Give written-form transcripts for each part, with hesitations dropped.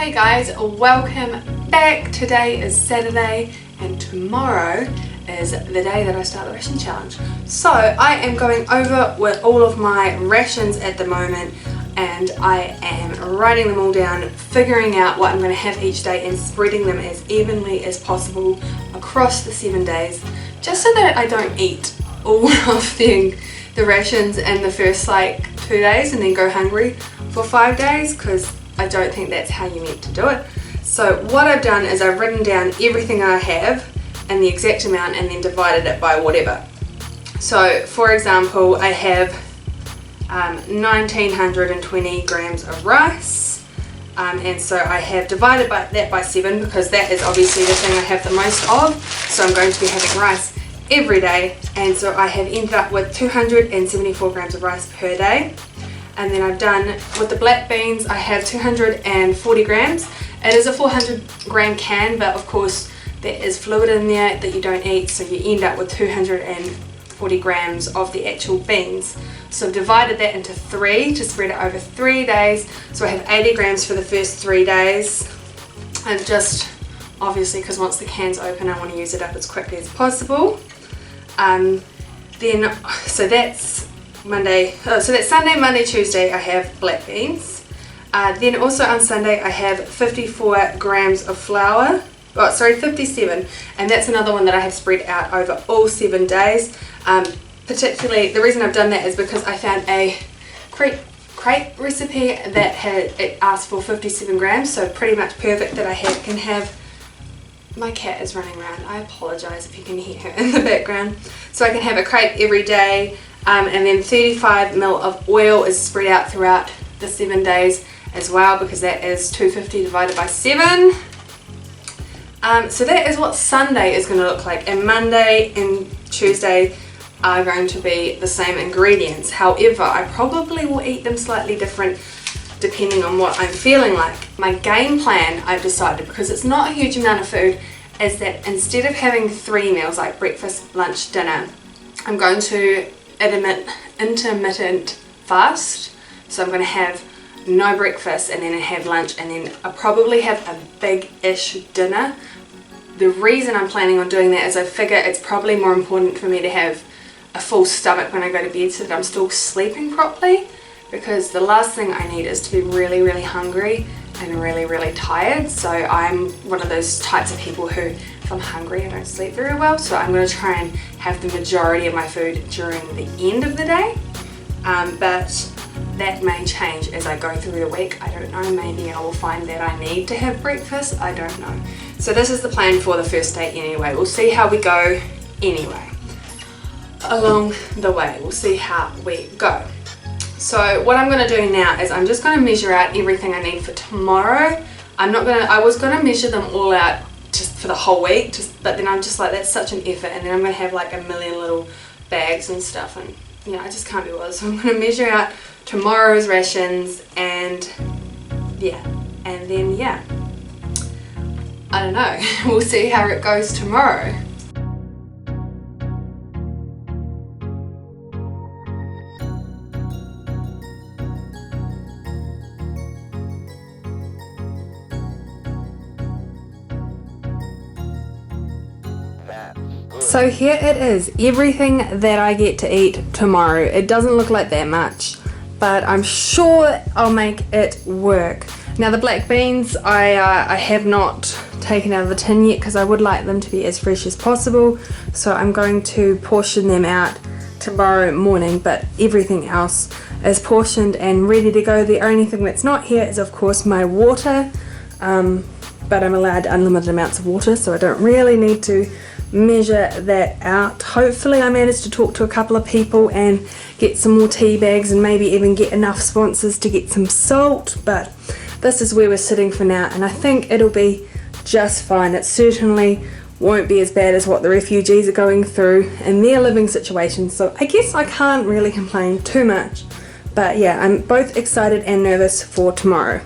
Hey guys, welcome back. Today is Saturday and tomorrow is the day that I start the ration challenge. So I am going over with all of my rations at the moment and I am writing them all down, figuring out what I'm going to have each day and spreading them as evenly as possible across the 7 days, just so that I don't eat all of the rations in the first 2 days and then go hungry for 5 days, because I don't think that's how you're meant to do it. So what I've done is I've written down everything I have and the exact amount and then divided it by whatever. So for example, I have 1920 grams of rice, and so I have divided that by 7 because that is obviously the thing I have the most of, so I'm going to be having rice every day, and so I have ended up with 274 grams of rice per day. And then I've done with the black beans, I have 240 grams. It is a 400 gram can, but of course there is fluid in there that you don't eat, so you end up with 240 grams of the actual beans. So I've divided that into 3 to spread it over 3 days. So I have 80 grams for the first 3 days. And just obviously, because once the can's open, I want to use it up as quickly as possible. So that's Sunday, Monday, Tuesday I have black beans. Then also on Sunday I have 54 grams of flour. 57, and that's another one that I have spread out over all 7 days. Particularly, the reason I've done that is because I found a crepe recipe that it asked for 57 grams, so pretty much perfect that I can have. My cat is running around. I apologise if you can hear her in the background. So I can have a crepe every day, and then 35 ml of oil is spread out throughout the 7 days as well, because that is 250 divided by 7. So that is what Sunday is going to look like, and Monday and Tuesday are going to be the same ingredients. However, I probably will eat them slightly different depending on what I'm feeling like. My game plan, I've decided, because it's not a huge amount of food, is that instead of having 3 meals like breakfast, lunch, dinner, I'm going to intermittent fast. So I'm going to have no breakfast and then I have lunch and then I probably have a big-ish dinner. The reason I'm planning on doing that is I figure it's probably more important for me to have a full stomach when I go to bed so that I'm still sleeping properly, because the last thing I need is to be really, really hungry and really, really tired. So I'm one of those types of people who, if I'm hungry, I don't sleep very well. So I'm going to try and have the majority of my food during the end of the day. But that may change as I go through the week. I don't know, maybe I will find that I need to have breakfast. I don't know. So this is the plan for the first day anyway. We'll see how we go anyway. Along the way, we'll see how we go. So what I'm going to do now is I'm just going to measure out everything I need for tomorrow. I was going to measure them all out just for the whole week, but then I'm just like, that's such an effort, and then I'm going to have like a million little bags and stuff, and you know, I just can't be bothered. So I'm going to measure out tomorrow's rations and then I don't know, we'll see how it goes tomorrow. So here it is, everything that I get to eat tomorrow. It doesn't look like that much, but I'm sure I'll make it work. Now the black beans, I have not taken out of the tin yet because I would like them to be as fresh as possible. So I'm going to portion them out tomorrow morning, but everything else is portioned and ready to go. The only thing that's not here is of course my water, but I'm allowed unlimited amounts of water, so I don't really need to measure that out. Hopefully I managed to talk to a couple of people and get some more tea bags and maybe even get enough sponsors to get some salt, but this is where we're sitting for now, and I think it'll be just fine. It certainly won't be as bad as what the refugees are going through in their living situation, so I guess I can't really complain too much. But yeah, I'm both excited and nervous for tomorrow.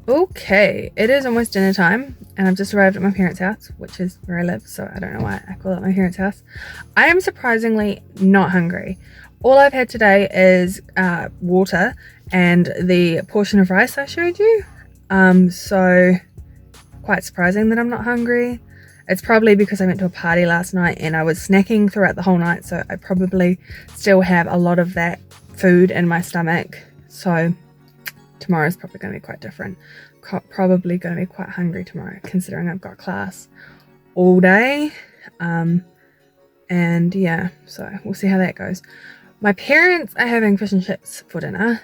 Okay, it is almost dinner time and I've just arrived at my parents' house, which is where I live, so I don't know why I call it my parents' house. I am surprisingly not hungry. All I've had today is water and the portion of rice I showed you. So quite surprising that I'm not hungry. It's probably because I went to a party last night and I was snacking throughout the whole night, so I probably still have a lot of that food in my stomach. So tomorrow's probably going to be quite different. Probably going to be quite hungry tomorrow, considering I've got class all day. And yeah, so we'll see how that goes. My parents are having fish and chips for dinner.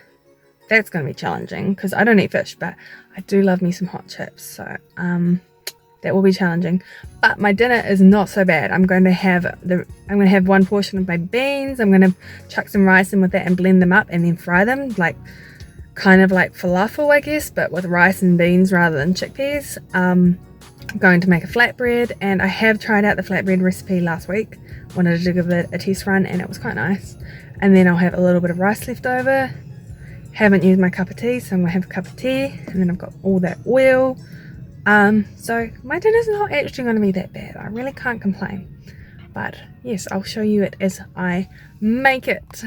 That's going to be challenging because I don't eat fish, but I do love me some hot chips. So that will be challenging. But my dinner is not so bad. I'm going to have one portion of my beans. I'm going to chuck some rice in with that and blend them up and then fry them, like kind of like falafel, I guess, but with rice and beans rather than chickpeas. I'm going to make a flatbread, and I have tried out the flatbread recipe last week. Wanted to give it a test run and it was quite nice. And then I'll have a little bit of rice left over. Haven't used my cup of tea, so I'm gonna have a cup of tea, and then I've got all that oil. So my dinner's not actually going to be that bad. I really can't complain. But yes, I'll show you it as I make it.